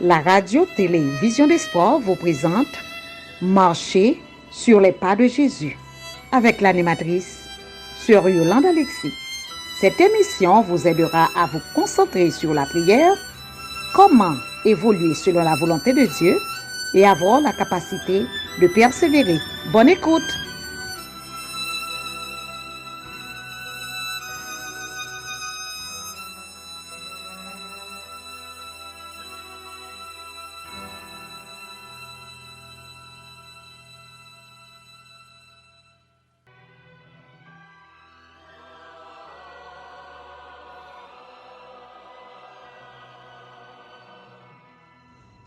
La radio-télévision des sports vous présente Marcher sur les pas de Jésus avec l'animatrice Sœur Yolande Alexis. Cette émission vous aidera à vous concentrer sur la prière, comment évoluer selon la volonté de Dieu et avoir la capacité de persévérer. Bonne écoute!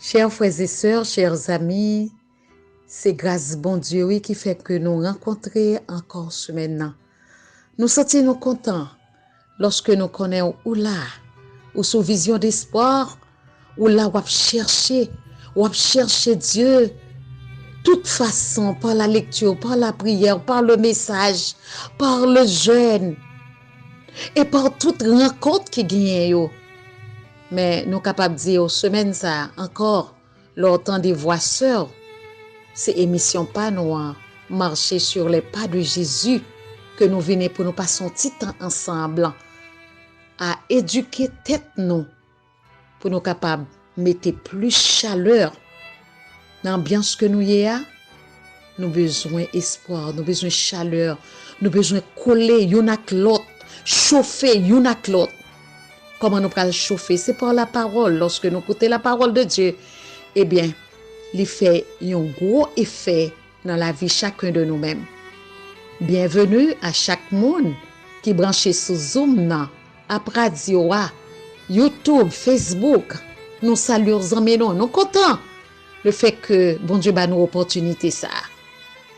Chers frères et sœurs, chers amis, c'est grâce bon Dieu oui, qui fait que nous rencontrons encore ce maintenant. Nous sentons contents lorsque nous connaissons où là, ou sous vision d'espoir, où là on chercher Dieu. Toute façon, par la lecture, par la prière, par le message, par le jeûne et par toute rencontre qui gagne. Mais nous sommes capables de dire, semaine ça encore, l'autant des voix sœurs, c'est émission pas nous marcher sur les pas de Jésus que nous venons pour nous passer un petit temps ensemble à éduquer tête nous pour nous capables de mettre plus chaleur dans l'ambiance que nous y a. Nous avons besoin d'espoir, nous avons besoin de chaleur, nous avons besoin de coller l'un avec l'autre, chauffer l'un avec l'autre. Comment nous pouvons chauffer? C'est par la parole. Lorsque nous écoutons la parole de Dieu, eh bien, il fait un gros effet dans la vie de chacun de nous-mêmes. Bienvenue à chaque monde qui branche sur Zoom, après radio, YouTube, Facebook. Nous saluons les amis, nous sommes contents le fait que bon Dieu a nous opportunité ça.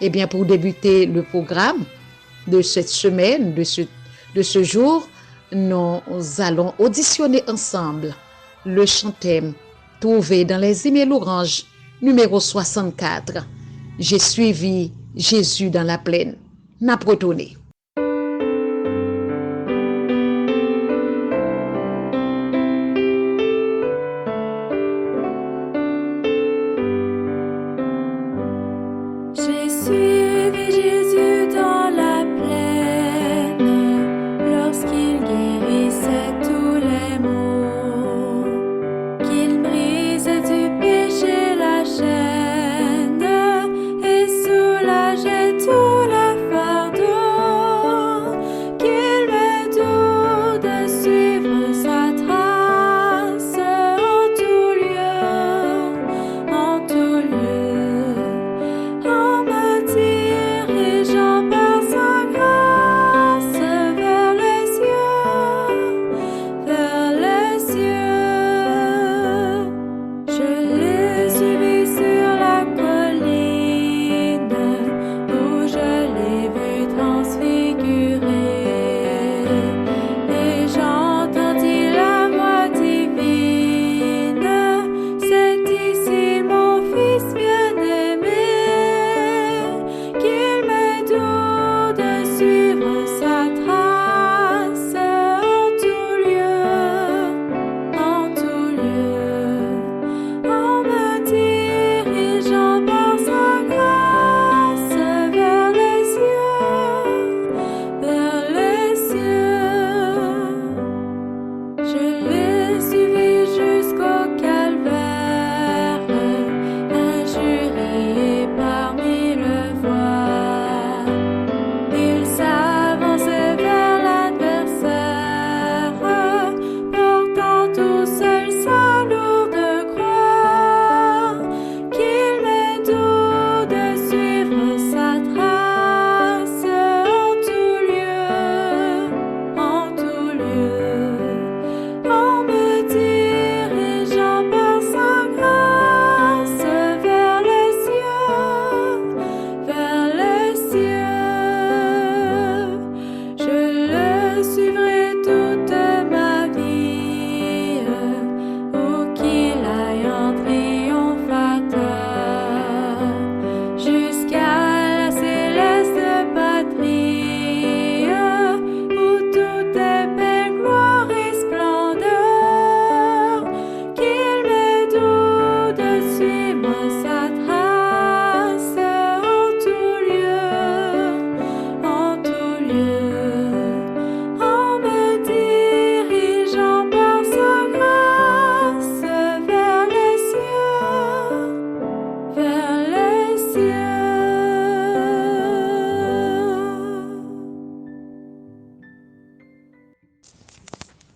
Eh bien, pour débuter le programme de cette semaine, de ce jour, nous allons auditionner ensemble le chant-thème trouvé dans les emails orange numéro 64. J'ai suivi Jésus dans la plaine. N'a pas retourné. J'ai suivi Jésus dans la plaine lorsqu'il guérissait tous les maux, qu'il brisait du péché la chaîne et soulageait tout le fardeau.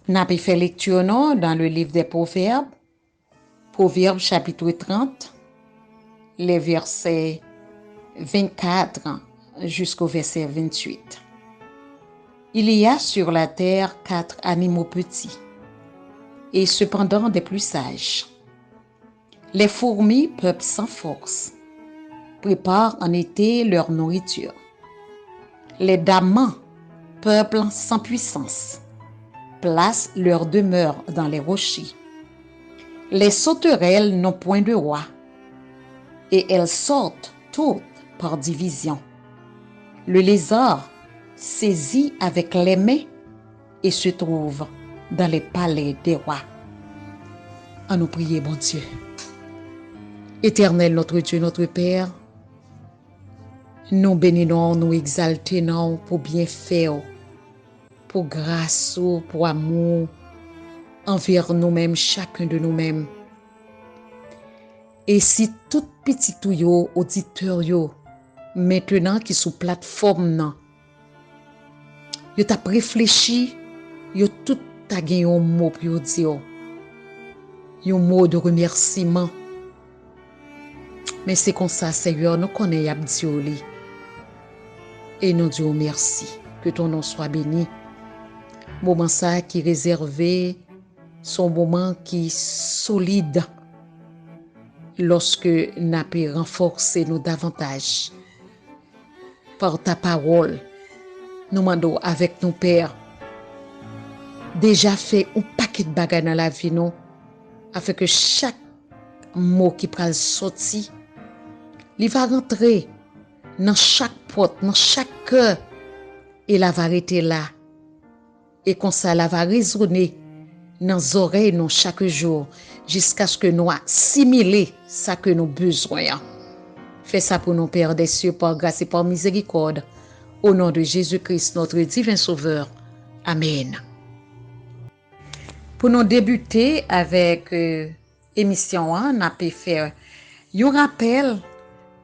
N'a pas fait lecture non dans le livre des Proverbes, Proverbes chapitre 30, les versets 24 jusqu'au verset 28. Il y a sur la terre 4 animaux petits, et cependant des plus sages. Les fourmis, peuple sans force, préparent en été leur nourriture. Les damans, peuple sans puissance, placent leur demeure dans les rochers. Les sauterelles n'ont point de roi, et elles sortent toutes par division. Le lézard saisit avec les mains et se trouve dans les palais des rois. À nous prier, bon Dieu. Éternel, notre Dieu, notre Père, nous bénissons, nous exaltons pour bien faire, pour grâce, pour amour envers nous-mêmes, chacun de nous-mêmes. Et si tout petit auditeur maintenant qui sous plateforme nan, yo t'a réfléchi, yo tout t'a gagné un mot pour yo dire, un mot de remerciement. Mais c'est comme ça, Seigneur, nous connaissons Abdioli. Et nous disons merci, que ton nom soit béni. Moment ça qui est réservé, son moment qui est solide, lorsque nous peut renforcer nous davantage par ta parole. Nous demandons avec nos pères, déjà fait un paquet de bagages dans la vie, nous, afin que chaque mot qui pral sorti, il va rentrer dans chaque porte, dans chaque cœur, et la va arrêter là. Et comme ça, la va résonner dans les oreilles nous chaque jour, jusqu'à ce que nous assimiler ça que nous besoin. Fais ça pour nous, Père des cieux, par grâce et par miséricorde. Au nom de Jésus-Christ, notre divin Sauveur. Amen. Pour nous débuter avec l'émission, on a pu faire un rappel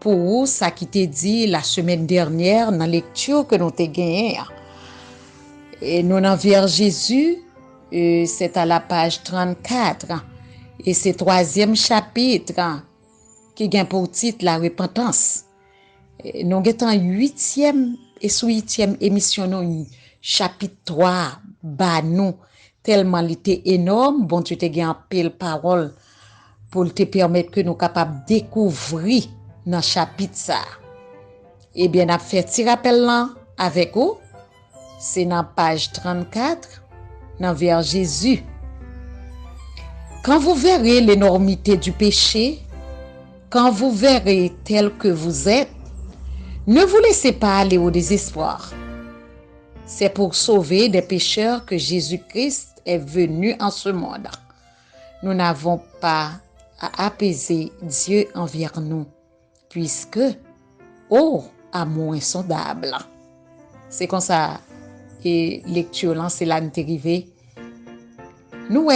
pour ça qui t'est dit la semaine dernière dans la lecture que nous avons gagnée. Et nous avons vers Jésus, c'est à la page 34. Et c'est le 3e chapitre qui a pour titre la repentance. Nous avons en 8e et sous 8e émission, nous, chapitre 3, bah nous, tellement il était énorme, bon tu te gagné en pile parole pour te permettre que nous capables de découvrir dans chapitre ça. Eh bien, n'a fait petit rappel là avec vous. C'est dans page 34, dans vers Jésus. Quand vous verrez l'énormité du péché, quand vous verrez tel que vous êtes, ne vous laissez pas aller au désespoir. C'est pour sauver des pécheurs que Jésus-Christ est venu en ce monde. Nous n'avons pas à apaiser Dieu envers nous, puisque, oh, amour insondable. C'est comme ça, et lecture là, c'est là nous arrivé. Nous,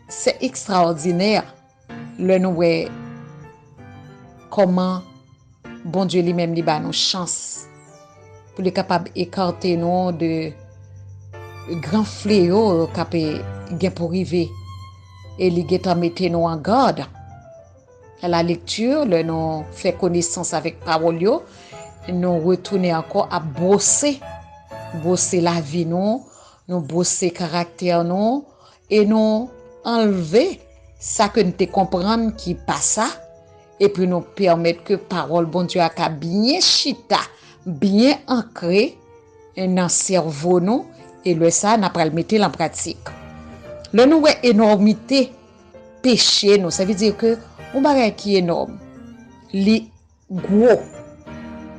c'est extraordinaire, le nous, comment bon Dieu lui-même lui bat nos chances pour les capables d'écarter nous de grands fléaux qui pour arriver et les guetter mettre nous en garde. À la lecture, le nous fait connaissance avec parole yo, nous retourner encore à bosser la vie nous bosser caractère nous et nous enlever ça que nous te comprendre qui pas ça. Et puis nous permettre que parole bon Dieu a bien chita, bien ancré dans le cerveau nous et le ça n'a pas le mettre en pratique. Le nous énormité péché nous ça veut dire que on bagage qui est énorme, li gros.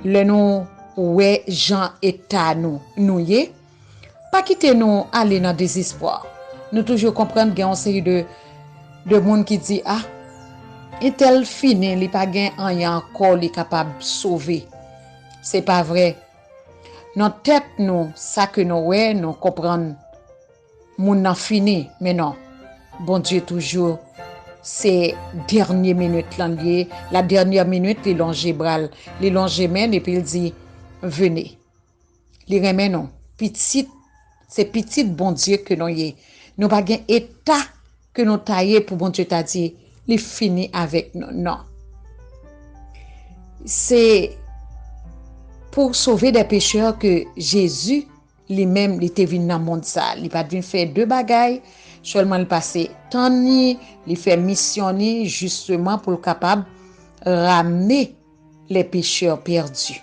Le nous ouais Jean état nous yé pas quitter nous aller dans désespoir. Nous toujours comprendre qu'il y a une série de monde qui dit ah et tel fini, il pas gain rien encore li capable sauver. C'est pas vrai. Notre tête nous, ça que nous comprendre moun nan fini, mais non. Bon Dieu toujours c'est dernière minute l'enlier, la dernière minute il longe bras, il longe main et puis il dit venez. Il remet non, petit c'est petit bon Dieu que nous y Nous pas gen état que nous taillé pour bon Dieu t'a dit, il fini avec nous. Non. C'est pour sauver des pécheurs que Jésus lui-même il était venu dans le monde ça. Il pas venu faire deux bagailles, seulement il passé temps ni, il fait missionner justement pour le capable ramener les pécheurs perdus.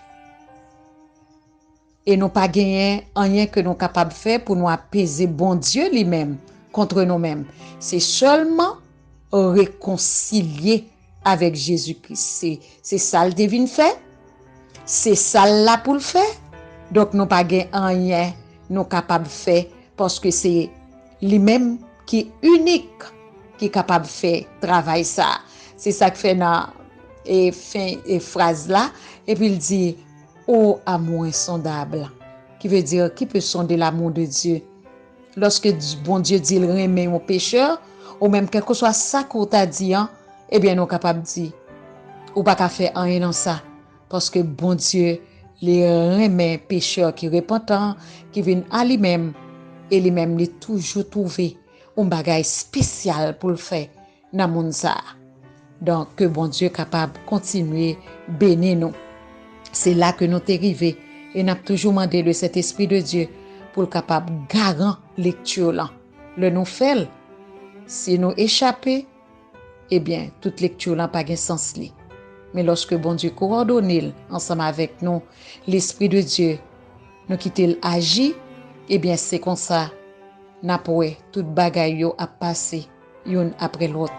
Et nous pas gagné rien que nous capable de faire pour nous apaiser bon Dieu lui-même contre nous-mêmes. C'est seulement réconcilier avec Jésus-Christ. C'est ça le divin fait. C'est ça là pour le faire. Donc nous pas gagné rien nous capable de faire parce que c'est lui-même qui est unique qui est capable de faire travail ça. C'est ça que fait dans et fin et phrase là et puis il dit ô amour insondable, qui veut dire qui peut sonder l'amour de Dieu. Lorsque bon Dieu dit il remet mon pécheur, ou même quel que soit ça qu'on t'a dit, eh bien nous capable de dire ou pas qu'à faire rien dans ça parce que bon Dieu les remet pécheur qui repentant, qui viennent à lui-même et lui-même il toujours trouvé un bagage spécial pour le faire dans monde ça. Donc que bon Dieu capable continuer bénir nous. C'est là que nous t'es arrivé et n'a toujours demandé le Saint-Esprit de Dieu pour le capable garant lecture là. Le nous fait si nous échapper eh bien toute lecture là pas de sens li. Mais lorsque bon Dieu coordonne ensemble avec nous l'Esprit de Dieu nous quitter agit eh bien c'est comme ça n'a pas toute bagaille yo a passé une après l'autre.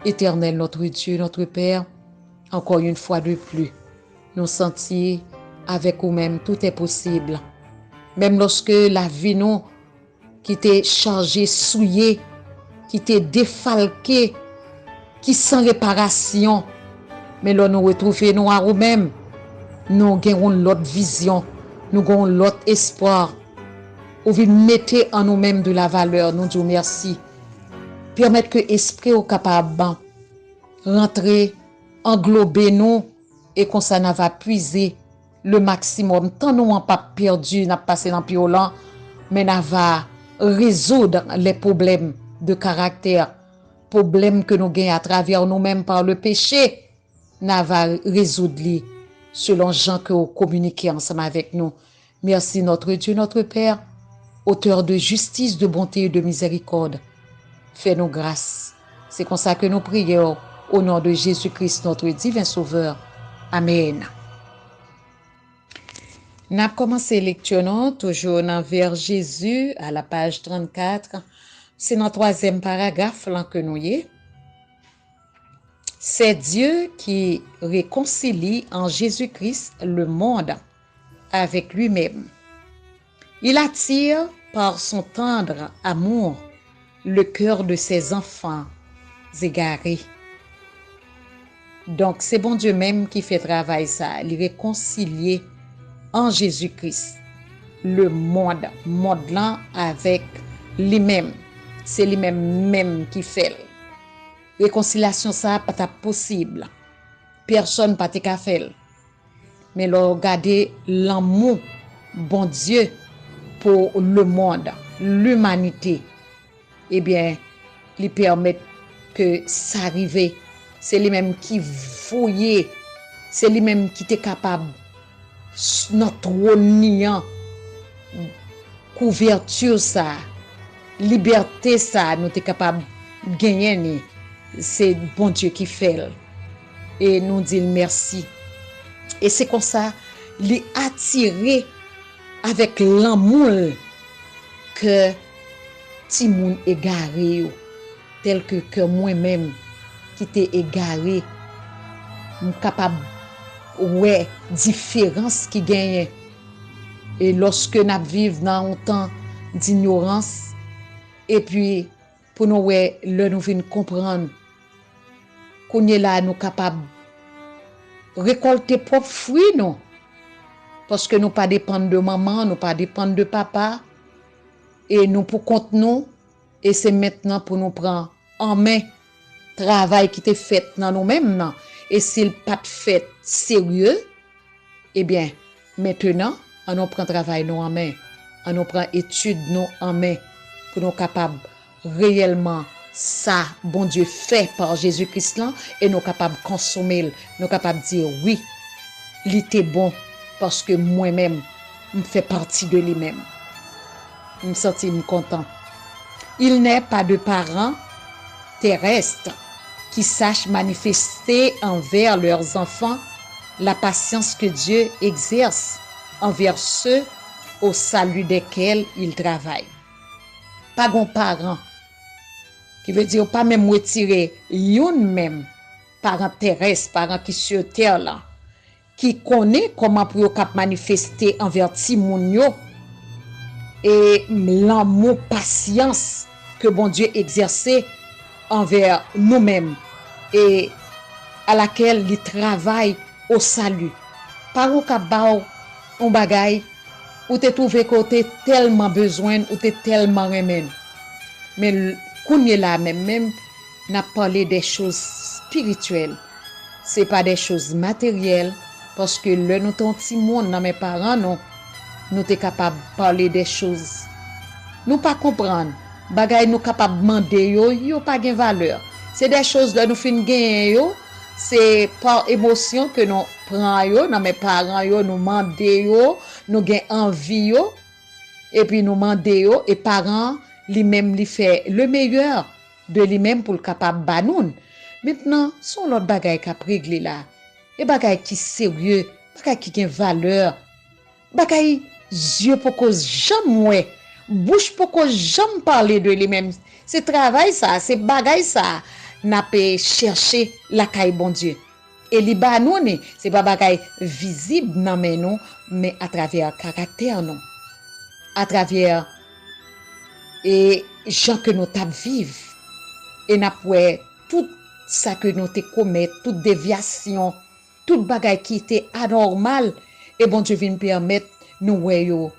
Éternel notre Dieu, notre Père, encore une fois de plus, nous sentir avec nous-mêmes, tout est possible. Même lorsque la vie nous, qui était chargée, souillée, qui était défalquée, qui sans réparation, mais là nous retrouvons nous à nous-mêmes, nous avons l'autre vision, nous avons l'autre espoir. Vous mettez en nous-mêmes de la valeur, nous disons merci. Permettre que l'esprit soit capable rentrer, englober nous et qu'on ça va puiser le maximum. Tant nous n'avons pas perdu, n'a passé dans le violent, mais nous va résoudre les problèmes de caractère, problèmes que nous gagnons à travers nous-mêmes par le péché. Nous va résoudre les selon Jean que vous communiquez ensemble avec nous. Merci notre Dieu, notre Père, auteur de justice, de bonté et de miséricorde. Fais-nous grâce. C'est comme ça que nous prions au nom de Jésus-Christ, notre divin Sauveur. Amen. Nous avons commencé lecture toujours dans vers Jésus à la page 34. C'est dans le troisième paragraphe là que nous y est. C'est Dieu qui réconcilie en Jésus-Christ le monde avec lui-même. Il attire par son tendre amour le cœur de ses enfants égarés. Donc, c'est bon Dieu même qui fait travail ça, il réconcilier en Jésus-Christ le monde là avec lui-même. C'est lui-même même qui fait. Réconciliation ça pas possible. Personne pas te faire. Mais regarder l'amour bon Dieu pour le monde, l'humanité. Eh bien, lui permet que ça arrive. C'est lui-même qui voyait, c'est lui-même qui était capable notre niant, couverture ça, liberté ça, nous sommes capables de gagner. C'est bon Dieu qui fait. Et nous disons merci. Et c'est comme ça, les attirer avec l'amour que Timoun égaré, tel que moi-même qui t'ai égaré, je suis capable ouais différence qui gagne. Et lorsque nous vivons dans un temps d'ignorance, et puis pour nous ouais, nous venons comprendre qu'on est là, nous capables récolter propres fruits non, parce que nous pas dépendre de maman, nous pas dépendre de papa, et nous pour compte nous, et c'est maintenant pour nous prendre en main travail qui était fait dans nous-mêmes non. Et s'il pas fait sérieux, eh bien maintenant on nous prend travail nous en main, on nous prend étude nous en main, pour nous capables réellement ça, bon Dieu fait par Jésus-Christ là, et nous capables consommer, nous capables dire oui, il était bon parce que moi-même, je fais partie de lui-même. Je me sens content. Il n'est pas de parents terrestres qui sachent manifester envers leurs enfants la patience que Dieu exerce envers ceux au salut desquels il travaille. Pas de parents, qui veut dire pas même retirer une même parent terrestre, parent qui sur terre là, qui connaît comment pour manifester envers ti moun yo et l'amour patience que bon Dieu exerçait envers nous-mêmes et à laquelle il travaille au salut. Par ou k'ap ba on bagay ou te trouvé côté tellement besoin ou te tellement remen. Mais kounye là même n'a parlé des choses spirituelles. C'est pas des choses matérielles parce que le nous ton petit monde dans mes parents non nous t'es capable parler des choses. Nous pas comprendre. Bagay nous capable demander yo pas gain valeur. C'est des choses là nous fin gain yo, c'est par émotion que nous prend yo dans mes parents yo nous demander yo, nous gain envie yo et puis nous demander yo et parents lui-même lui fait le meilleur de lui-même pour le capable banoun. Maintenant, son l'autre bagay qu'a réglé là. Et bagay qui sérieux, bagay qui gain valeur. Bagay yeux pour cause jamais bouche pour cause jamais parler de lui-même. C'est travail ça, c'est bagay ça n'a pas chercher la caille bon Dieu. Et li banoun, c'est pas bagay visible nan men non, mais à travers caractère non. À travers et gens que nous t'a vivre et n'a pas tout ça que nous te commet, toute déviation, toute bagay qui était anormal et bon Dieu vient permettre nous voyons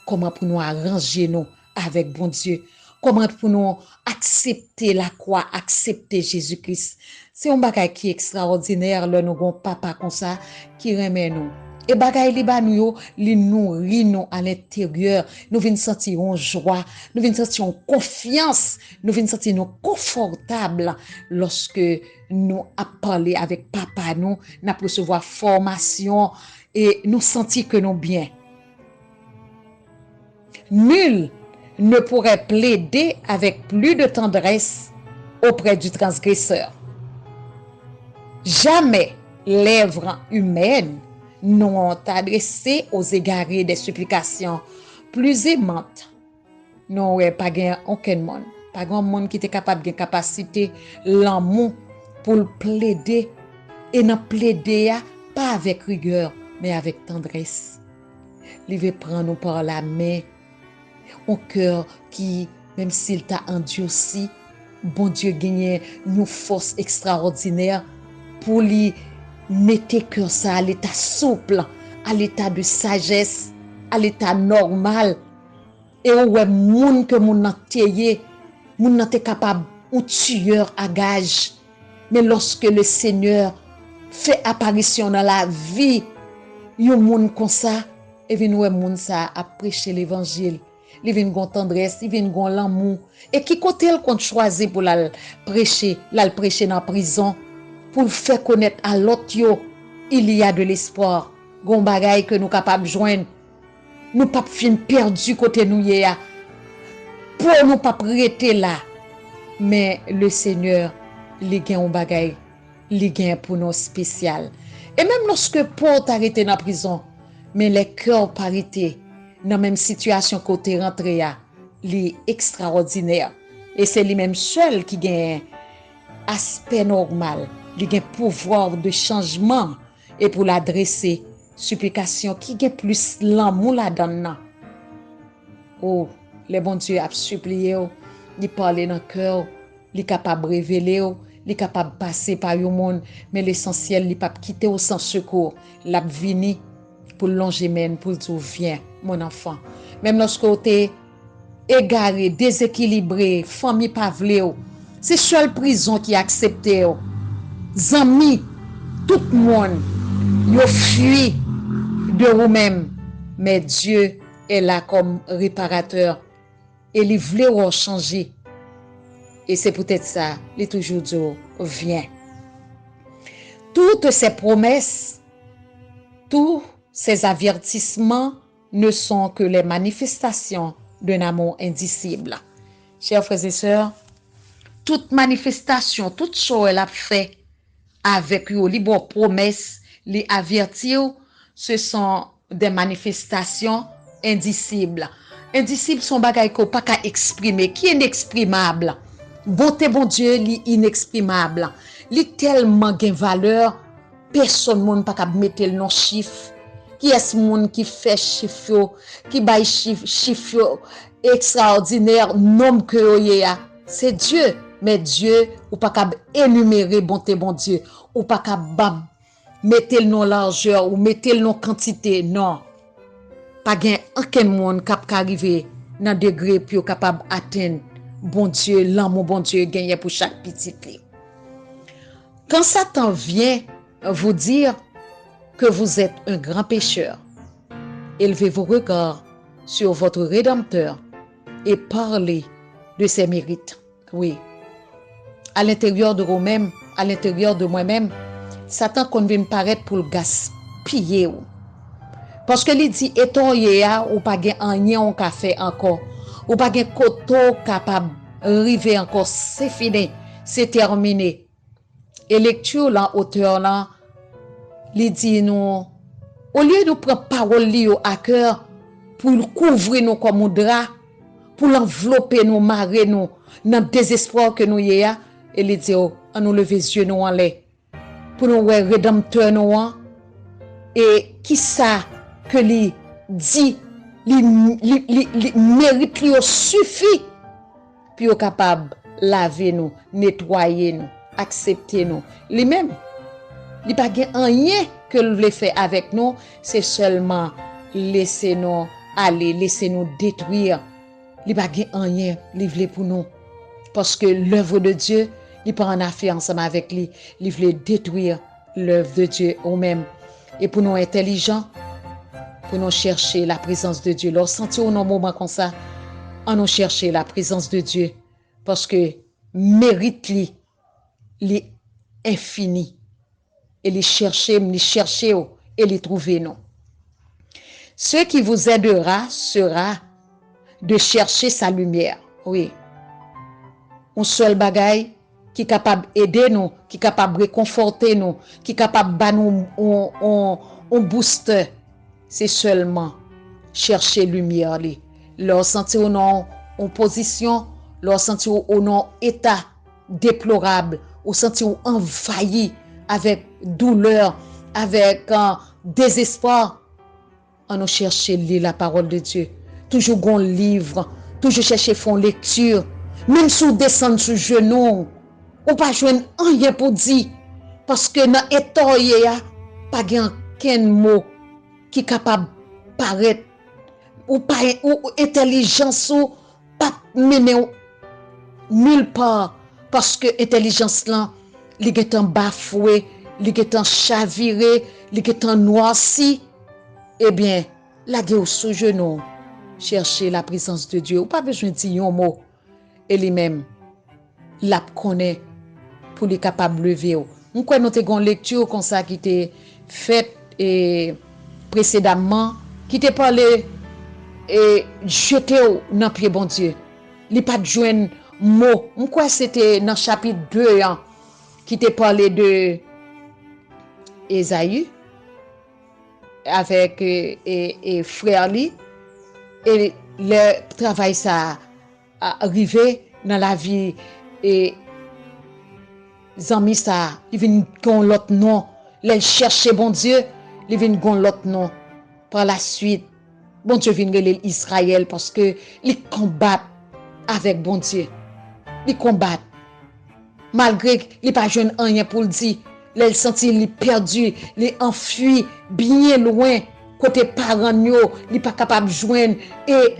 comment pour nous arranger nous avec bon Dieu, comment pour nous accepter la croix, accepter Jésus-Christ. C'est un bagay qui est extraordinaire là nous gon papa comme ça qui remet nous. Et bagay li ba nou yo, li nourrit nous à l'intérieur. Nous vinn sentir une joie, nous vinn sentir une confiance, nous vinn sentir nous confortable lorsque nous a parlé avec papa nous, n'a recevoir formation et nous sentir que nous bien. Nul ne pourrait plaider avec plus de tendresse auprès du transgresseur. Jamais lèvres humaines n'ont adressé aux égarés des supplications plus aimantes. Non, pas gain aucun monde. Pas grand monde qui était capable de capacité l'amour pour plaider et non plaider pas avec rigueur mais avec tendresse. Il veut prendre nous par la main, un cœur qui même s'il t'a endurci, bon Dieu gagne une force extraordinaire pour lui mettez cœur ça à l'état souple, à l'état de sagesse, à l'état normal. Et ouais moun que moun nan teye, moun nan te capable ou tueur à gage. Mais lorsque le Seigneur fait apparition dans la vie, yon moun comme ça, et vinn ouais moun ça a prêcher l'évangile. Il vient gon tendresse, il vient gon l'amour. Et qui côté elle compte choisir pour la prêcher dans prison? Pour faire connaître à l'autre yo, il y a de l'espoir. Gon bagay que nous capable joindre. Nous pas fin perdu côté nous ya. Pour nous pas prêter là. Mais le Seigneur, li gen un bagay, li gen pour nous spécial. Et même lorsque Paul t'arrêté dans prison, mais les cœurs parité dans même situation côté rentré ya, li extraordinaire. Et c'est lui-même seul qui gagne aspect normal. Il y a un pouvoir de changement et pour l'adresser supplication qui a plus l'amour là-dedans. Oh, le bon Dieu a supplié, il parle dans le cœur, il est capable de révéler, il est capable de passer par le monde, mais l'essentiel, il n'est pas quitter au sans secours. Il a venu pour longer men, pour dire viens, mon enfant. Même lorsque tu es égaré, déséquilibré, famille pas vle, c'est seule prison qui accepte. Zami, tout le monde, yo fui de vous-même, mais Dieu est là comme réparateur et il voulait changer. Et c'est peut-être ça, il toujours dit, viens. Toutes ces promesses, tous ces avertissements ne sont que les manifestations d'un amour indicible. Chers frères et sœurs, toute manifestation, toute chose elle a fait avec eux, les bonnes promesses, les avertir, ce sont des manifestations indicibles. Indicibles sont bagailles qu'on pas qu'à exprimer, qui est inexprimable. Bonté bon Dieu, li inexprimable. Li tellement gain valeur, personne monde pas qu'à mettre le nom chiffre. Qui est ce monde qui fait chiffre, qui bail chiffre extraordinaire, nom que yé, c'est Dieu. Mais Dieu, ou pas qu'à énumérer bonté bon Dieu, ou pas qu'à mettre le nom largeur, ou mettre le nom quantité, non. Pas gain aucun monde qui peut arriver dans degré puis capable atteindre bon Dieu, l'amour bon Dieu gagné pour chaque petit clé. Quand Satan vient vous dire que vous êtes un grand pécheur, élevez vos regards sur votre Rédempteur et parlez de ses mérites. Oui. À l'intérieur de vous-même, à l'intérieur de moi-même, Satan qu'on vient paraître pour le gaspiller. Parce que il dit, étant yéa, ou pas gen rien on ka fait encore, ou pas gen koto capable arriver encore, c'est fini, c'est terminé. Et lecture là, auteur là, il dit nous, au lieu de prendre parole li à cœur, pour couvrir nous comme un drap, pour l'envelopper nous, marrer nous, dans le désespoir que nous yéa, il dit, on nous lever les yeux nous en l'air, pour nous voir rédempteur nous, et qui ça, que li dit, li mérite li suffit puis au capable laver nous, nettoyer nous, accepter nous. Li même, li pas gen rien que le fait avec nous, c'est seulement laisser nous aller, laisser nous détruire. Li pas gen rien, li vle pour nous. Parce que l'œuvre de Dieu, li pas en affaire ensemble avec lui, li vle détruire l'œuvre de Dieu ou même. Et pour nous intelligents, pour nous chercher la présence de Dieu. Lorsque sentir un moment comme ça, on nous chercher la présence de Dieu. Parce que mérite li infini. Et les chercher et les trouver non. Ce qui vous aidera sera de chercher sa lumière. Oui. Un seul bagaille qui est capable d'aider nous, qui est capable de réconforter nous, qui est capable de nous un booster. C'est seulement chercher lumière. Leur sentir en position, leur sentir en état déplorable, ou sentir envahi avec douleur, avec désespoir. On nous chercher lire la parole de Dieu. Toujours un livre, toujours chercher font lecture. Même si on descend sur genou, ou pas joindre rien pour dire. Parce que dans l'état, il n'y a pas aucun mot qui est capable de paraître, ou pas ou intelligence, ou pas mener nulle part. Parce que l'intelligence là, il est en bafoué, il est en chaviré, il est en noirci. Eh bien, la gueule sous genou, chercher la présence de Dieu. Ou pas besoin de dire un mot. Et lui-même, la connaît pour les capable de lever. Nous avons une lecture comme ça qui était faite précédemment, qui était parlé et jeté dans pied bon Dieu. Il n'y a pas de joindre mot. Nous crois c'était dans le chapitre 2 qui était parlé de Ésaü avec et frère li, et le travail ça arrivé dans la vie et zami ça il vient gon l'autre nom, les chercher bon Dieu, il vient gon l'autre nom. Par la suite bon Dieu vient relève Israël parce que il combat avec bon Dieu, il combat malgré il pas jeune rien pour le dire. Il senti il perdu, il enfui bien loin côté parents yo, il pas capable de joindre et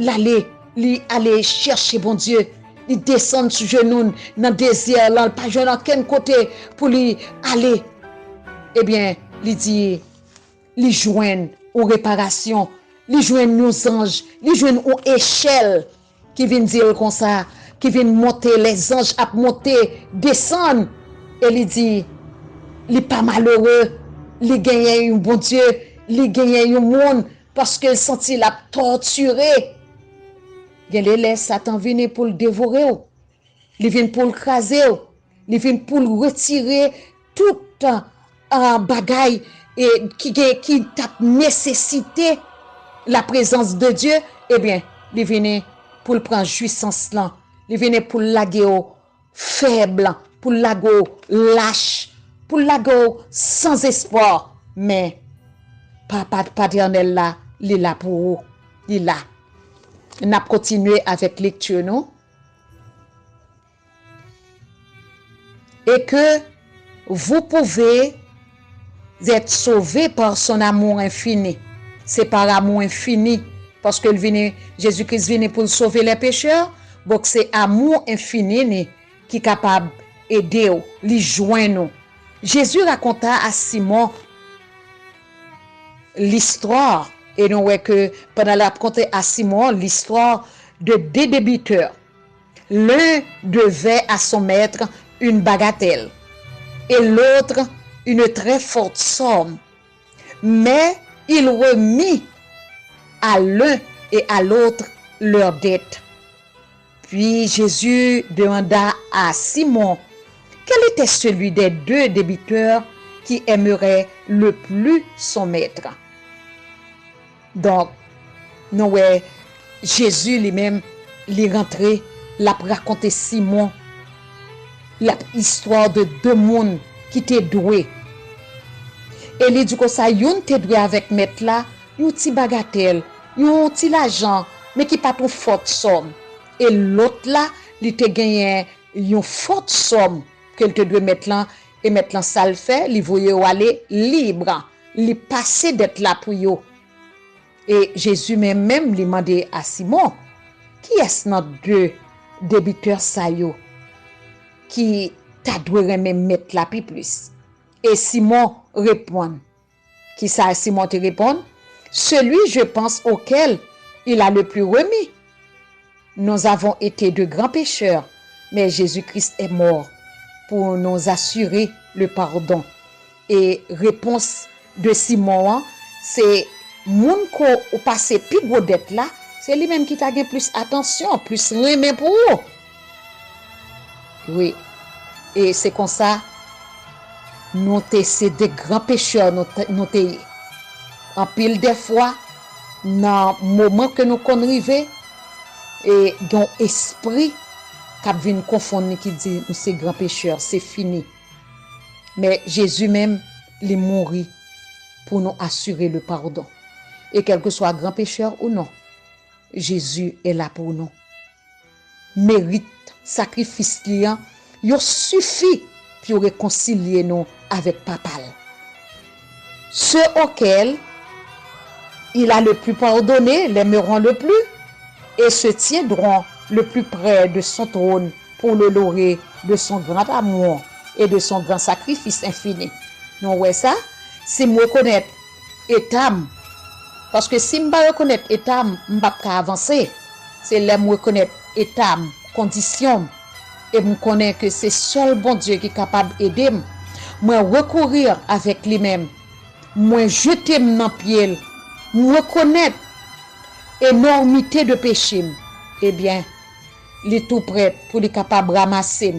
aller chercher bon Dieu, il descend sur genou dans désert là, pas joindre aucun côté pour lui aller. Eh bien, il dit il joindre aux réparations, il joindre nos anges, il joindre aux échelles qui vient dire comme ça, qui vient monter, les anges à monter, descendre. Et il dit, il n'est pas malheureux, il gagne un bon Dieu, il gagne un monde, parce qu'il sentit la torturé. Il laisse Satan venir pour le dévorer. Il vient pour le craser. Il vient pour le retirer tout un bagaille qui t'a nécessité la présence de Dieu. Eh bien, il vient pour le prendre jouissance là. Il vient pour le laguer faible, pour le laguer lâche, pour le laguer sans espoir. Mais Papa paternel là, il est là pour vous. Il est là. On a continué avec lecture, non? Et que vous pouvez être sauvés par son amour infini. C'est par amour infini. Parce que Jésus-Christ vient pour sauver les pécheurs. Donc c'est amour infini qui est capable d'aider, de joindre. Jésus raconta à Simon l'histoire. Et nous voyons que pendant la raconter à Simon l'histoire de deux débiteurs. L'un devait à son maître une bagatelle et l'autre une très forte somme. Mais il remit à l'un et à l'autre leur dette. Puis Jésus demanda à Simon quel était celui des deux débiteurs qui aimerait le plus son maître. Donc, nous voyons Jésus lui-même, il est rentré, il a raconté Simon l'histoire de deux mondes qui étaient doués. Et il dit que ça, yon te doué avec maître là, yon ti bagatelle, yon ti l'argent, mais qui pas trop forte somme. Et l'autre là, il te gagné yon forte somme qu'elle te doit mettre là, et maintenant ça le fait, il voyait aller libre, il passé d'être là pour yo. Et Jésus même lui demandait à Simon, qui est-ce notre deux débiteurs ça yo? Qui t'a doué même mettre la plus. Et Simon répond. Qui ça Simon te répond? Celui, je pense, auquel il a le plus remis. Nous avons été de grands pécheurs, mais Jésus-Christ est mort pour nous assurer le pardon. Et réponse de Simon, c'est moun ko ou passé plus gros dette là, c'est lui-même qui t'a plus attention, plus remet pour vous. Oui, et c'est comme ça, nous c'est des grands pécheurs, nous en pile des fois, dans le moment que nous connaissons, et dans l'esprit, qui vient confondre, qui dit, nous c'est grands pécheurs, c'est fini. Mais Jésus même, il est mort pour nous assurer le pardon. Et quel que soit grand pécheur ou non, Jésus est là pour nous. Mérite, sacrifice client, il suffit pour réconcilier nous avec Papa. Ceux auxquels il a le plus pardonné l'aimeront le plus et se tiendront le plus près de son trône pour le louer de son grand amour et de son grand sacrifice infini. Non, ouais, ça, c'est me reconnaître état. Parce que si je ne reconnais pas état, je ne peux pas avancer. C'est là que je reconnais état, condition. Et je connais que c'est seul bon Dieu qui est capable d'aider. Moi, recourir avec lui-même. Moi, jeter dans pied. Moi, reconnaître énormité de péché. Eh bien, il est tout prêt pour être capable de ramasser,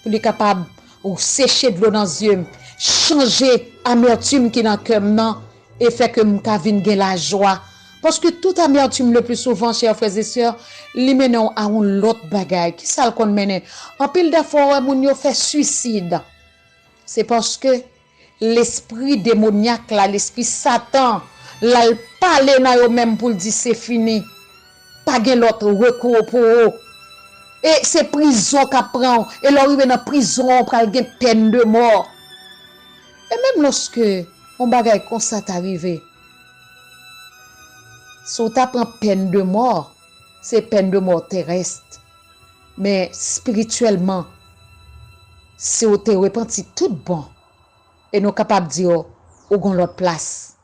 pour être capable de sécher de l'eau dans les yeux, changer l'amertume qui est dans le cœur et faire que je vienne la joie. Parce que toute amertume, le plus souvent, chers frères et sœurs, li mène à un autre bagaille. Qui ça qu'on mène? En pile de fois, moun yo fait suicide. C'est parce que l'esprit démoniaque, là, l'esprit Satan, là, il parle dans eux même pour dire c'est fini. Pas gen l'autre recours pour eux. Et c'est prison qu'a prend. Et là, il dans prison, pour gen peine de mort. Et même lorsque on bagaille comme ça t'arrive, si on t'apprend peine de mort, c'est peine de mort terrestre. Mais spirituellement, si on te repenti tout bon, et nous sommes capables de dire, au gon l'autre place.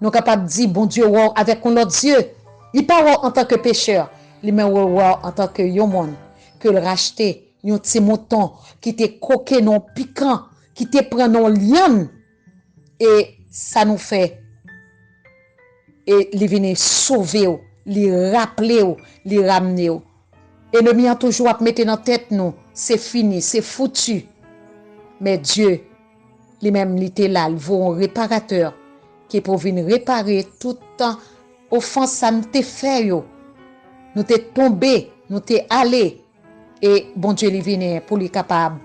Nous sommes capables de dire, bon Dieu, avec notre Dieu, il parle en tant que pécheur. Li men revoir en tant que yon monde que le racheter, yon petit mouton qui te coqué non piquant, qui te prend non liane et ça nous fait et li vient sauver ou, li rappeler ou, li ramener ou. Ennemi a toujours à mettre dans tête nous, c'est fini, c'est foutu. Mais Dieu, lui-même, il était là, il vaut un réparateur qui pour venir réparer tout temps offense ça nous t'est fait yo. Nous t'es tombé, nous t'es allé et bon Dieu il vient pour lui capable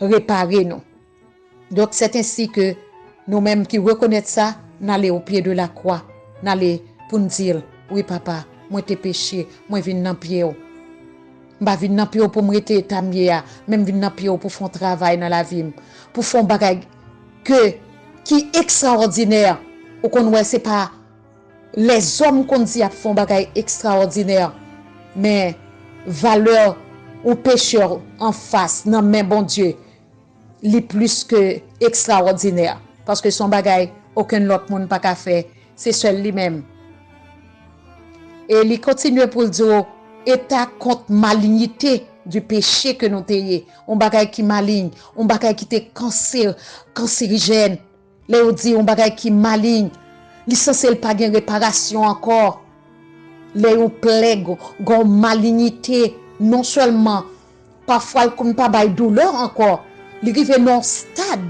réparer nous. Donc c'est ainsi que nous-mêmes qui reconnaissons ça, n'aller au pied de la croix, n'aller pour nous dire oui papa, moi t'ai péché, moi vinn dans pied. M'a vinn dans pied pour me rester tamie, même vinn dans pied pour faire un travail dans la vie, pour faire un bagage que qui extraordinaire ou qu'on ouais c'est pas les hommes qu'on dit à font bagage extraordinaire mais valeur ou pécheur en face non mais bon Dieu li plus que extraordinaire parce que son bagage aucun autre monde pas qu'à faire c'est seul lui-même et il continue pour dire état contre malignité du péché que nous t'ayé on bagage qui maligne on bagage qui te cancérigène les dit on bagage qui maligne li censé pas gen réparation encore les ou plague gon malignité non seulement parfois comme pas bay douleur encore li rive non stade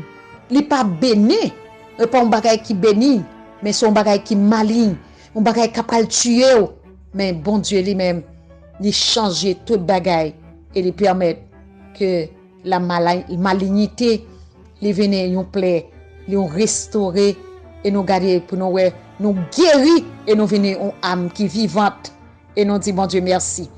li pas béni et pas un bagage qui béni mais son bagage qui maligne un bagage capable tuer mais bon Dieu lui-même il changer tout bagage et lui permettre que la malignité li vienne yon plaît li restaurer et nous garder pour nous nous guérir et nous venir une âme qui vivante et nous dit bon Dieu merci.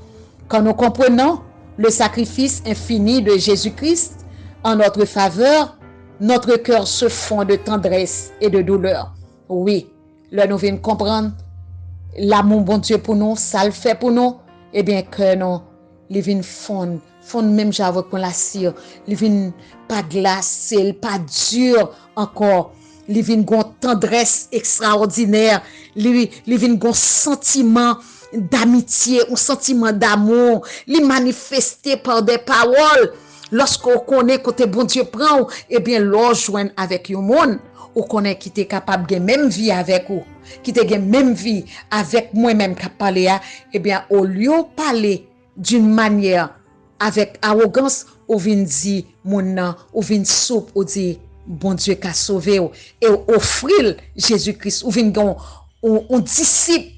Quand nous comprenons le sacrifice infini de Jésus-Christ en notre faveur, notre cœur se fond de tendresse et de douleur. Oui, là nous venons comprendre l'amour bon Dieu pour nous, ça le fait pour nous, et bien que nous les vins fond même j'avais pour la cire, les vins pas glacé, pas dur encore. Li vin gon tendresse extraordinaire, li vin gon sentiment d'amitié, un sentiment d'amour, li manifesté par des paroles. Lorsqu'on connaît côté bon Dieu prend, eh bien l'on joindre avec yon monde, on connaît qui t'est capable de même vie avec ou, qui t'est gen même vie avec moi-même qui parler, eh bien au lieu parler d'une manière avec arrogance, ou vin di mon nan, ou vin soupe, ou di bon Dieu qui a sauvé et offrir Jésus-Christ ou vinn un disciple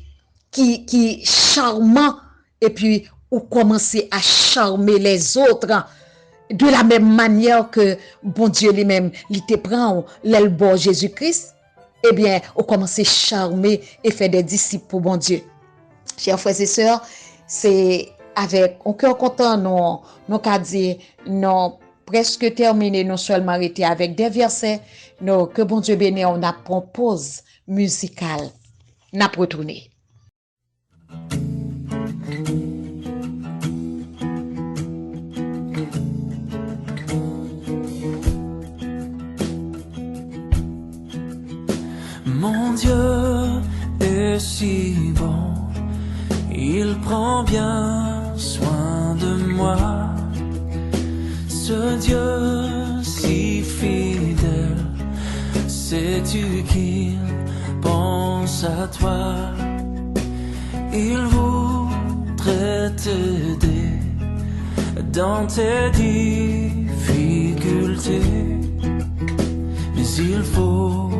qui charmant et puis ou commencer à charmer les autres de la même manière que bon Dieu lui-même il te prend l'elbo Jésus-Christ eh bien ou commencer à charmer et faire des disciples pour bon Dieu. Chers frères et sœurs, c'est avec un cœur content non qu'a dire non presque terminé, non seulement arrêté avec des versets, non, que bon Dieu bénisse, on a propose musicale. N'a retourné. Mon Dieu est si bon, il prend bien soin de moi. Ce Dieu si fidèle, sais-tu qu'il pense à toi? Il voudrait t'aider dans tes difficultés, mais il faut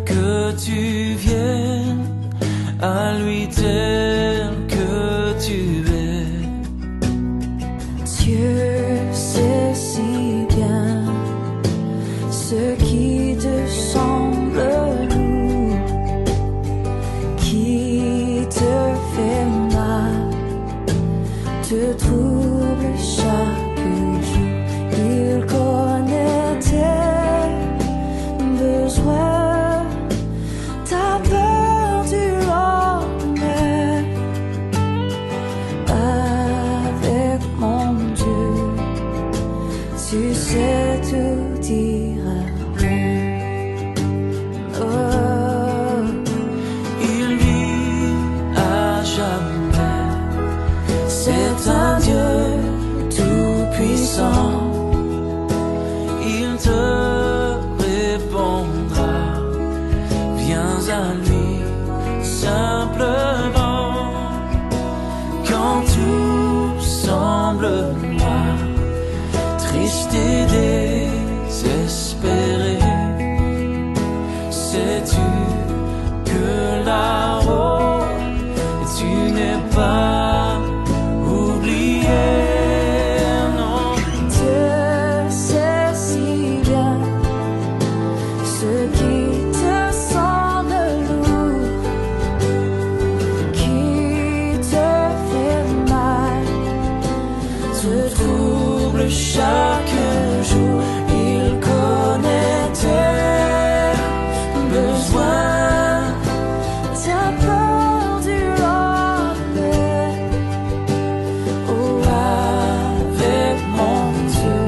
que tu viennes à lui tel que tu es. Dieu sait si bien ce qui te semble lourd, qui te fait mal, te trouble chaque jour. Il connaît tes besoins, ta peur du lendemain. Avec mon Dieu, tu sais tout dire. Il vit à jamais Dieu tout-puissant, il te répondra. Viens à lui simplement quand tout semble noir, triste et désespéré. Sais-tu que là-haut tu n'es pas oublié? Non, Dieu sait si bien ce qui te semble lourd, qui te fait mal, te trouble chaque jour. Il connaît tes besoins. t'as peur du lendemain. Oh, Avec mon Dieu,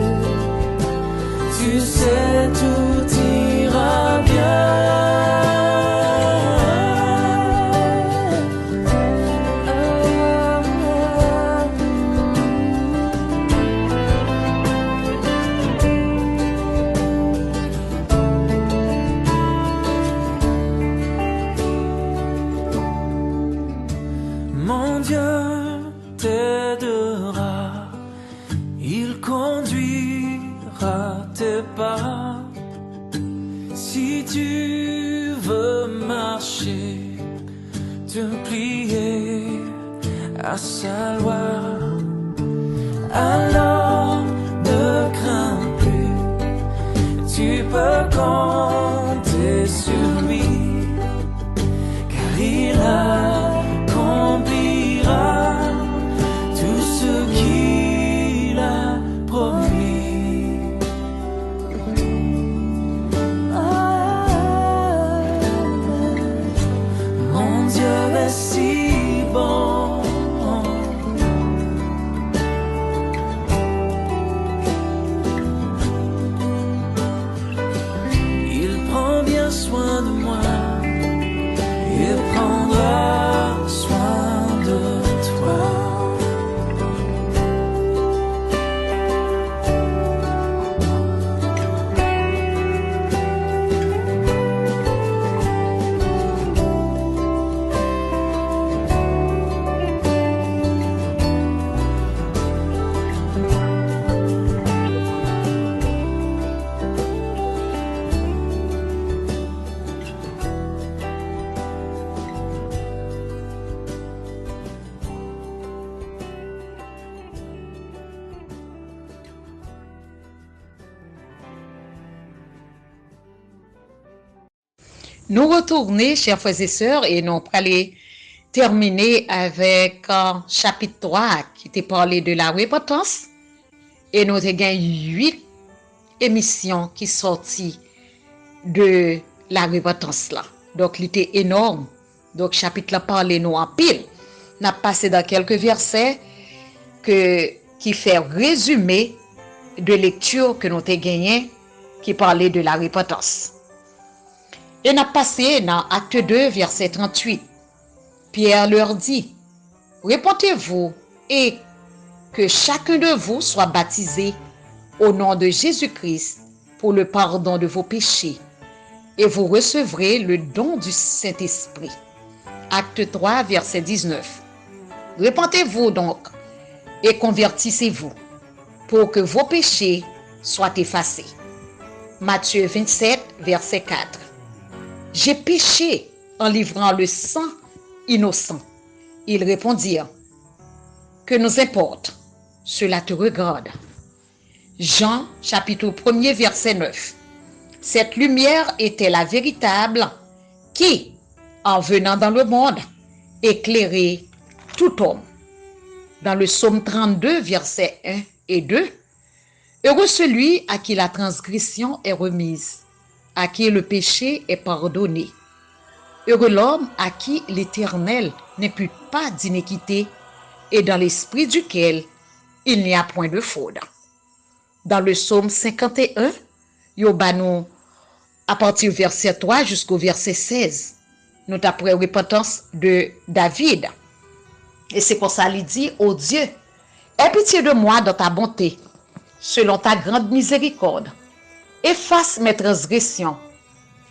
tu sais tout ira bien. Mon Dieu t'aidera, il conduira tes pas. Si tu veux marcher, te plier à sa loi, alors ne crains plus, tu peux compter sur lui, car il accomplira tout ce qu'il a promis. Mon Dieu est si bon. Il prend bien soin de moi et prendra soin de toi. Nous retourner, chers frères et sœurs, et nous allons terminer avec chapitre 3 qui te parlé de la repentance. Et nous avons 8 émissions qui sorties de la repentance là. Donc, il était énorme. Donc, chapitre là parlé nous en pile. Nous avons passé dans quelques versets qui fait résumé de lecture que nous avons gagné qui parlait de la repentance. Et nous avons passé dans Acte 2, verset 38. Pierre leur dit, « Repentez-vous et que chacun de vous soit baptisé au nom de Jésus-Christ pour le pardon de vos péchés, et vous recevrez le don du Saint-Esprit. » Acte 3, verset 19. Repentez-vous donc et convertissez-vous pour que vos péchés soient effacés. Matthieu 27, verset 4. J'ai péché en livrant le sang innocent. Ils répondirent, que nous importe, cela te regarde. Jean, chapitre 1er, verset 9. Cette lumière était la véritable qui, en venant dans le monde, éclairait tout homme. Dans le psaume 32, versets 1 et 2, heureux celui à qui la transgression est remise, à qui le péché est pardonné. Heureux l'homme à qui l'Éternel n'impute pas d'iniquité et dans l'esprit duquel il n'y a point de fraude. Dans le psaume 51, Yobanou, à partir du verset 3 jusqu'au verset 16, nous après repentance de David. Et c'est pour ça qu'il dit, ô Dieu, Aie pitié de moi dans ta bonté, selon ta grande miséricorde. Efface mes transgressions.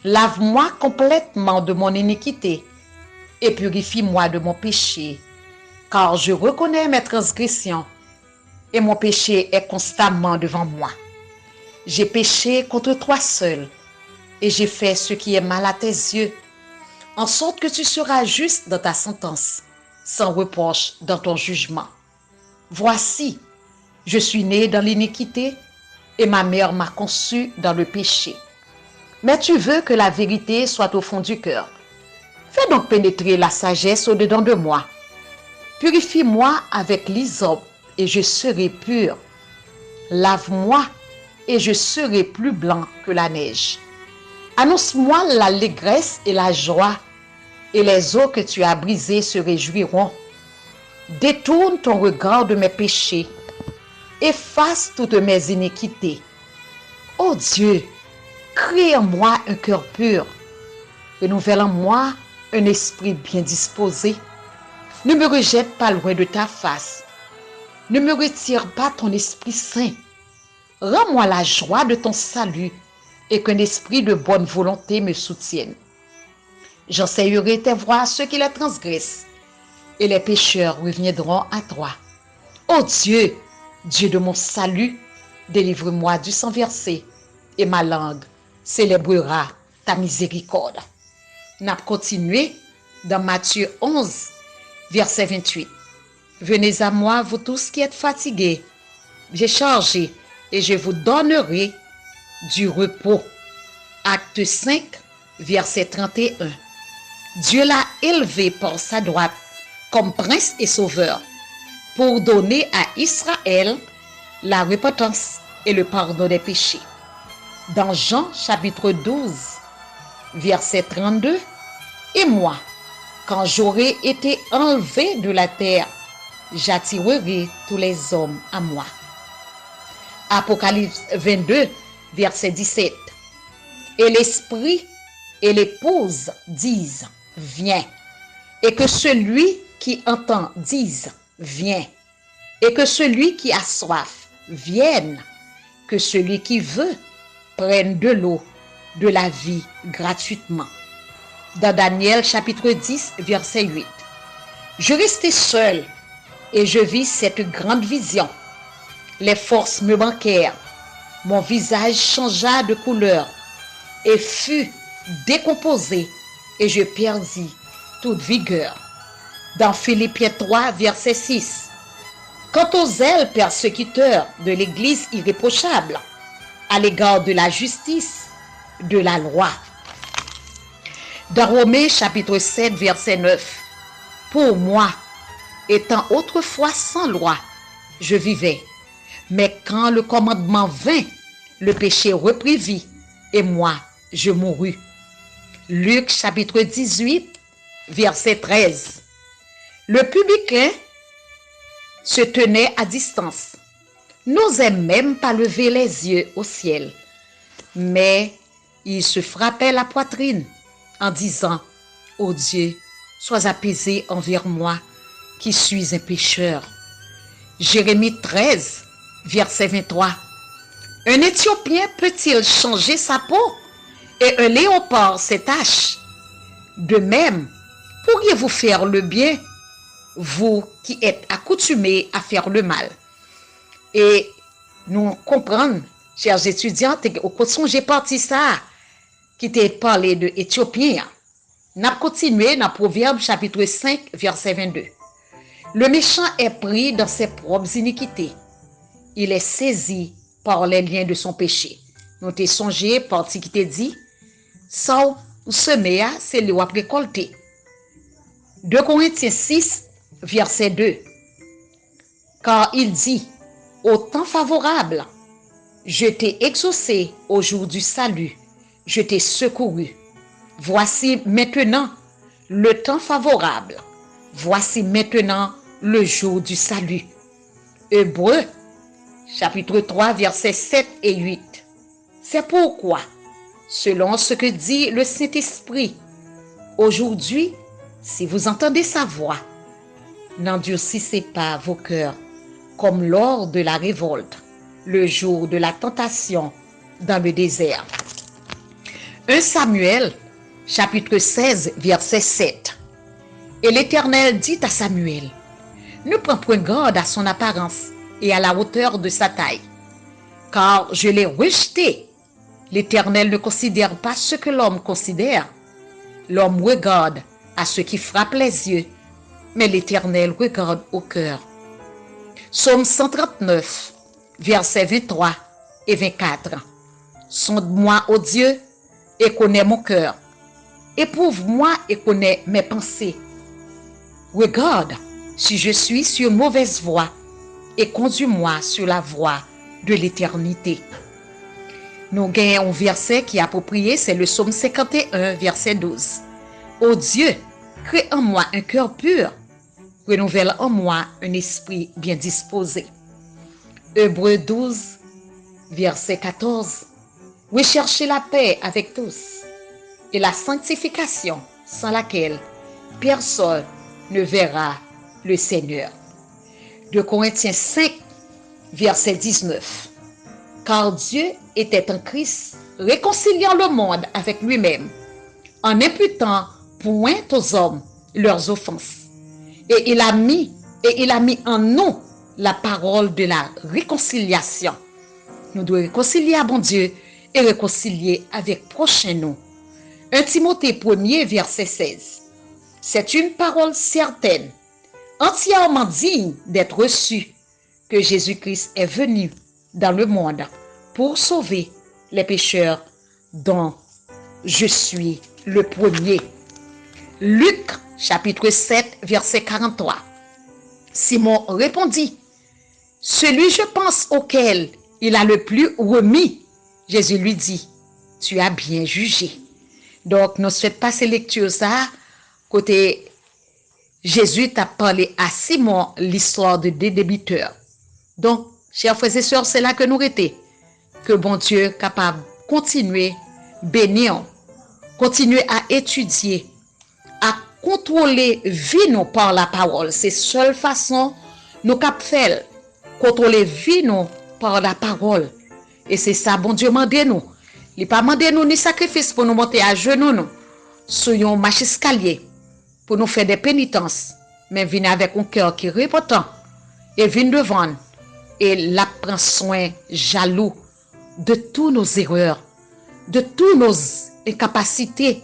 Lave-moi complètement de mon iniquité et purifie-moi de mon péché, car je reconnais mes transgressions et mon péché est constamment devant moi. J'ai péché contre toi seul et j'ai fait ce qui est mal à tes yeux, en sorte que tu seras juste dans ta sentence, sans reproche dans ton jugement. Voici, je suis né dans l'iniquité et ma mère m'a conçu dans le péché. Mais tu veux que la vérité soit au fond du cœur. Fais donc pénétrer la sagesse au-dedans de moi. Purifie-moi avec l'hysope et je serai pur. Lave-moi et je serai plus blanc que la neige. Annonce-moi l'allégresse et la joie, et les eaux que tu as brisées se réjouiront. Détourne ton regard de mes péchés. Efface toutes mes iniquités. Ô Dieu, crée en moi un cœur pur. Renouvelle en moi un esprit bien disposé. Ne me rejette pas loin de ta face. Ne me retire pas ton Esprit Saint. Rends-moi la joie de ton salut et qu'un esprit de bonne volonté me soutienne. J'enseignerai tes voies à ceux qui les transgressent, et les pécheurs reviendront à toi. Ô Dieu, Dieu de mon salut, délivre-moi du sang versé, et ma langue célébrera ta miséricorde. N'a continué dans Matthieu 11, verset 28. Venez à moi, vous tous qui êtes fatigués, j'ai chargé, et je vous donnerai du repos. Acte 5, verset 31. Dieu l'a élevé par sa droite comme prince et sauveur pour donner à Israël la repentance et le pardon des péchés. Dans Jean chapitre 12, verset 32, et moi, quand j'aurai été enlevé de la terre, j'attirerai tous les hommes à moi. Apocalypse 22, verset 17. Et l'esprit et l'épouse disent, viens. Et que celui qui entend dise, viens. Et que celui qui a soif vienne. Que celui qui veut prenne de l'eau de la vie gratuitement. Dans Daniel chapitre 10, verset 8. Je restai seul et je vis cette grande vision. Les forces me manquèrent. Mon visage changea de couleur et fut décomposé et je perdis toute vigueur. Dans Philippiens 3, verset 6. Quant aux zèles persécuteurs de l'Église irréprochable, à l'égard de la justice, de la loi. Dans Romains chapitre 7, verset 9. Pour moi, étant autrefois sans loi, je vivais. Mais quand le commandement vint, le péché reprit vie, et moi, je mourus. Luc chapitre 18, verset 13. Le publicain se tenait à distance, n'osait même pas lever les yeux au ciel, mais il se frappait la poitrine en disant, ô Dieu, sois apaisé envers moi, qui suis un pécheur. Jérémie 13, verset 23. Un Éthiopien peut-il changer sa peau et un léopard ses taches? De même, pourriez-vous faire le bien, vous qui êtes accoutumés à faire le mal? Et nous comprenons, chers étudiants, au cours j'ai parti ça, qui t'a parlé de Éthiopien. N'a continué dans Proverbe chapitre 5, verset 22. Le méchant est pris dans ses propres iniquités. Il est saisi par les liens de son péché. Nous t'ai songé, parti qui t'a dit, ça ou semer, c'est le wap récolter. 2 Corinthiens 6, verset 2. Car il dit, au temps favorable, je t'ai exaucé au jour du salut, je t'ai secouru. Voici maintenant le temps favorable. Voici maintenant le jour du salut. Hébreux, chapitre 3, versets 7 et 8. C'est pourquoi, selon ce que dit le Saint-Esprit, aujourd'hui, si vous entendez sa voix, n'endurcissez pas vos cœurs, comme lors de la révolte, le jour de la tentation dans le désert. 1 Samuel, chapitre 16, verset 7. Et l'Éternel dit à Samuel, ne prends point garde à son apparence et à la hauteur de sa taille, car je l'ai rejeté. L'Éternel ne considère pas ce que l'homme considère. L'homme regarde à ce qui frappe les yeux, mais l'Éternel regarde au cœur. Psaume 139, versets 23 et 24. Sonde-moi, ô Dieu, et connais mon cœur. Éprouve-moi et connais mes pensées. Regarde si je suis sur mauvaise voie et conduis-moi sur la voie de l'éternité. Nous gagnons un verset qui est approprié, c'est le psaume 51, verset 12. Ô Dieu, crée en moi un cœur pur, renouvelle en moi un esprit bien disposé. Hébreux 12, verset 14. Recherchez la paix avec tous et la sanctification sans laquelle personne ne verra le Seigneur. 2 Corinthiens 5, verset 19. Car Dieu était en Christ, réconciliant le monde avec lui-même, en n'imputant point aux hommes leurs offenses. Et il a mis en nous la parole de la réconciliation. Nous devons réconcilier à bon Dieu et réconcilier avec prochain nous. 1 Timothée 1er, verset 16. C'est une parole certaine, entièrement digne d'être reçue, que Jésus-Christ est venu dans le monde pour sauver les pécheurs dont je suis le premier. Luc, chapitre 7, verset 43. Simon répondit, celui je pense auquel il a le plus remis. Jésus lui dit, tu as bien jugé. Donc, nous souhaitons passer lecture ça, côté Jésus t'a parlé à Simon l'histoire de des débiteurs. Donc, chers frères et sœurs, c'est là que nous étions. Que bon Dieu est capable de continuer, bénir, continuer à étudier, à contrôler vie nous par la parole. C'est la seule façon nous cap faire, contrôler vie nous par la parole. Et c'est ça, bon Dieu mande nous. Il n'a pas demandé nous ni sacrifice pour nous monter à genoux, nous, sur un marche escalier, pour nous faire des pénitences, mais venir avec un cœur qui est repentant, et venir devant, et la prend soin jaloux de tous nos erreurs, de toutes nos incapacités,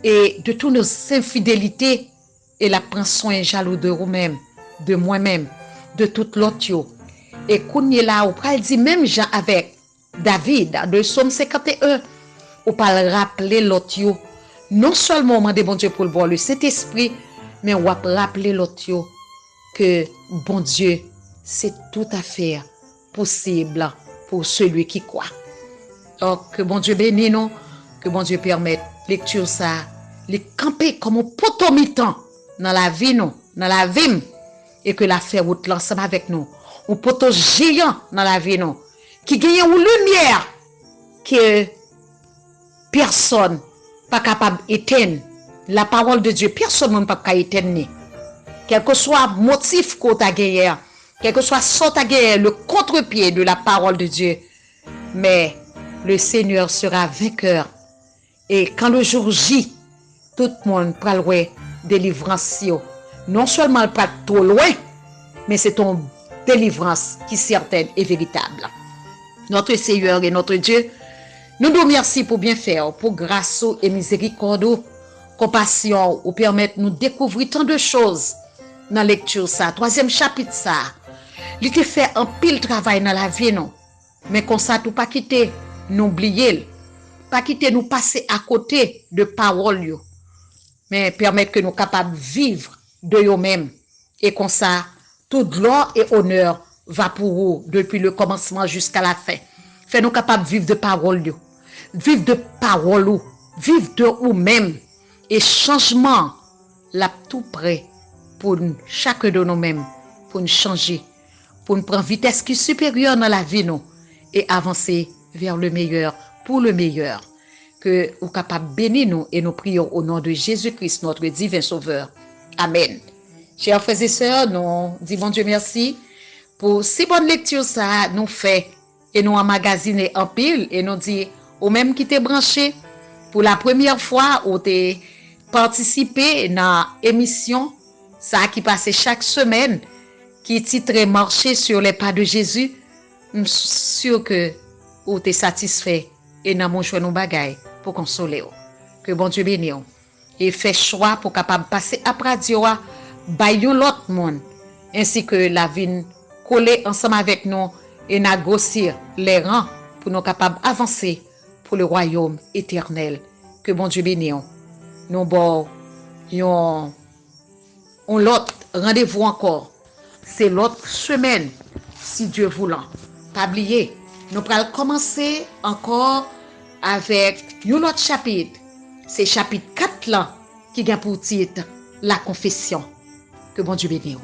et de toutes nos infidélités, et la prend soin jaloux de vous-même, de moi-même, de tout l'autre. Et qu'on est là, on dit même Jean avec David, de Psaume 51, on parle rappeler l'autre, non seulement on demande bon Dieu pour le voir le Saint-Esprit, mais on va rappeler l'autre que bon Dieu, c'est tout à fait possible pour celui qui croit. Donc, que bon Dieu bénisse nous, que bon Dieu permette lecture ça, les camper comme un poteau mi-temps dans la vie nous, dans la vie, et que la faire route ensemble avec nous, un poteau géant dans la vie nous, qui gagne une lumière que personne pas capable d'éteindre. La parole de Dieu, personne ne peut pas éteindre. Quel que soit le motif qu'on a gagné, quel que soit ce qu'on a gagné, le contre-pied de la parole de Dieu, mais le Seigneur sera vainqueur. Et quand le jour J, tout le monde prend loin délivrance. Non seulement pas trop loin, mais c'est ton délivrance qui est certaine et véritable. Notre Seigneur et notre Dieu, nous nous remercions pour bien faire, pour grâce et miséricorde, compassion, ou permettre nous découvrir tant de choses dans la lecture ça. 3e chapitre ça. Il te fait un pile travail dans la vie non. Mais comme ça tout pas quitter, nous oublier, pas quitter nous passer à côté de paroles yo. Mais permettre que nous capables de vivre de nous-mêmes et comme ça toute gloire et honneur va pour vous depuis le commencement jusqu'à la fin. Fais-nous capables de vivre de paroles yo. Vivre de paroles, vivre de nous-mêmes et changement là tout près pour chacun de nous-mêmes pour nous changer, pour nous prendre vitesse qui est supérieure dans la vie nous et avancer vers le meilleur pour le meilleur. Que vous capable bénir nous et nous prions au nom de Jésus-Christ notre divin sauveur. Amen. Chers frères et sœurs, nous disons bon Dieu merci Pour si bonne lecture ça nous fait et nous emmagasiner en pile et nous dit ou même qui t'es branché pour la première fois ou t'es participé dans émission ça qui passait chaque semaine qui titre marcher sur les pas de Jésus, je suis sûr que ou t'es satisfait et n'a mon choix nos bagailles pour consoler. Que bon Dieu bénisse et fait choix pour capable passer après Dieu bayon l'autre monde ainsi que la vie coller ensemble avec nous et négocier les rangs pour nous capables avancer pour le royaume éternel. Que bon Dieu bénisse. Nous bon on l'autre rendez-vous encore. C'est l'autre semaine si Dieu voulant. Pas oublier, nous allons commencer encore avec un autre chapitre. C'est chapitre 4 là qui a pour titre la confession. Que bon Dieu bénisse.